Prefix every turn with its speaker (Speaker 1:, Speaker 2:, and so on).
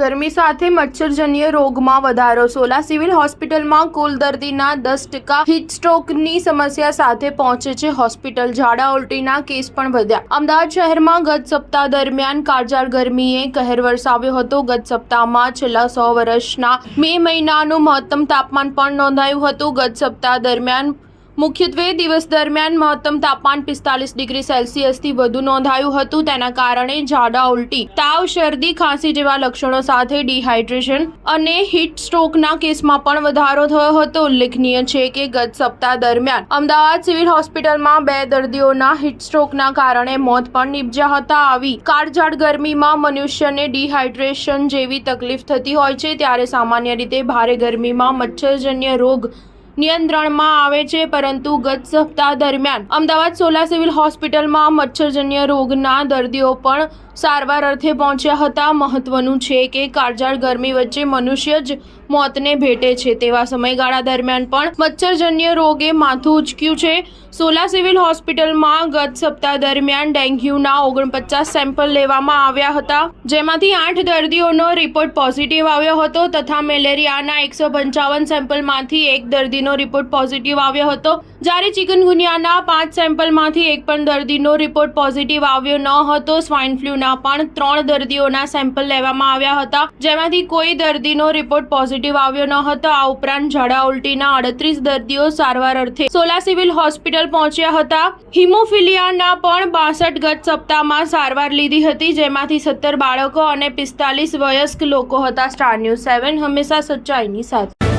Speaker 1: ગરમી સાથે મચ્છરજન્ય રોગમાં વધારો. સોલા સિવિલ હોસ્પિટલમાં કુલ દર્દીના 10% હીટ સ્ટ્રોકની સમસ્યા સાથે પહોંચે છે હોસ્પિટલ. ઝાડા ઉલટીના કેસ પણ વધ્યા. અમદાવાદ શહેરમાં ગત સપ્તાહ દરમિયાન કાળઝાળ ગરમીએ કહેર વરસાવ્યો હતો. ગત સપ્તાહમાં છેલ્લા 100 વર્ષના મે મહિનાનું મહત્તમ તાપમાન પણ નોંધાયું હતું. ગત સપ્તાહ દરમિયાન મુખ્યત્વે દિવસ દરમિયાન મહત્તમ તાપમાન 45 ડિગ્રી સેલ્સિયસથી વધુ નોંધાયું હતું. તેના કારણે ઝાડા ઉલટી, તાવ, શરદી, ખાંસી જેવા લક્ષણો સાથે ડિહાઇડ્રેશન અને હીટ સ્ટ્રોકના કેસમાં પણ વધારો થયો હતો. ઉલ્લેખનીય છે કે ગત સપ્તાહ દરમિયાન અમદાવાદ સિવિલ હોસ્પિટલમાં 2 દર્દીઓના હીટ સ્ટ્રોકના કારણે મોત પણ નીપજ્યા હતા. આવી કાળઝાળ ગરમીમાં મનુષ્યને ડિહાઇડ્રેશન જેવી તકલીફ થતી હોય છે, ત્યારે સામાન્ય રીતે ભારે ગરમીમાં મચ્છરજન્ય રોગ નિયંત્રણમાં આવે છે, પરંતુ ગત સપ્તાહ દરમિયાન અમદાવાદ સોલા સિવિલ હોસ્પિટલમાં મચ્છરજન્ય રોગના દર્દીઓ પણ સારવાર અર્થે પહોંચ્યા હતા. મહત્વનું છે કે કાળઝાળ ગરમી વચ્ચે મનુષ્ય જ મોતને ભેટે છે, તેવા સમયગાળા દરમિયાન પણ મચ્છરજન્ય રોગે માથું ઉંચક્યું છે. સોલા સિવિલ હોસ્પિટલમાં ગત સપ્તાહ દરમિયાન ડેન્ગ્યુના 49 સેમ્પલ લેવામાં આવ્યા હતા, જેમાંથી 8 દર્દીઓનો રિપોર્ટ પોઝિટિવ આવ્યો હતો તથા મેલેરિયાના 155 સેમ્પલમાંથી 1 દર્દીનો રિપોર્ટ પોઝિટિવ આવ્યો હતો, જ્યારે ચિકનગુનિયાના 5 સેમ્પલમાંથી 1 પણ દર્દીનો રિપોર્ટ પોઝિટિવ આવ્યો ન હતો. સ્વાઇન ફ્લૂના પણ 3 દર્દીઓના સેમ્પલ લેવામાં આવ્યા હતા, જેમાંથી કોઈ દર્દીનો રિપોર્ટ પોઝિટિવ આવ્યો ન હતો. આ ઉપરાંત ઝાડા ઉલટીના 38 દર્દીઓ સારવાર અર્થે સોલા સિવિલ હોસ્પિટલ પહોંચ્યા હતા. હિમોફિલિયાના પણ 62 ગત સપ્તાહમાં સારવાર લીધી હતી, જેમાંથી 17 બાળકો અને 45 વયસ્ક લોકો હતા. સ્ટાર ન્યૂઝ 7 હંમેશા સચ્ચાઈની સાથે.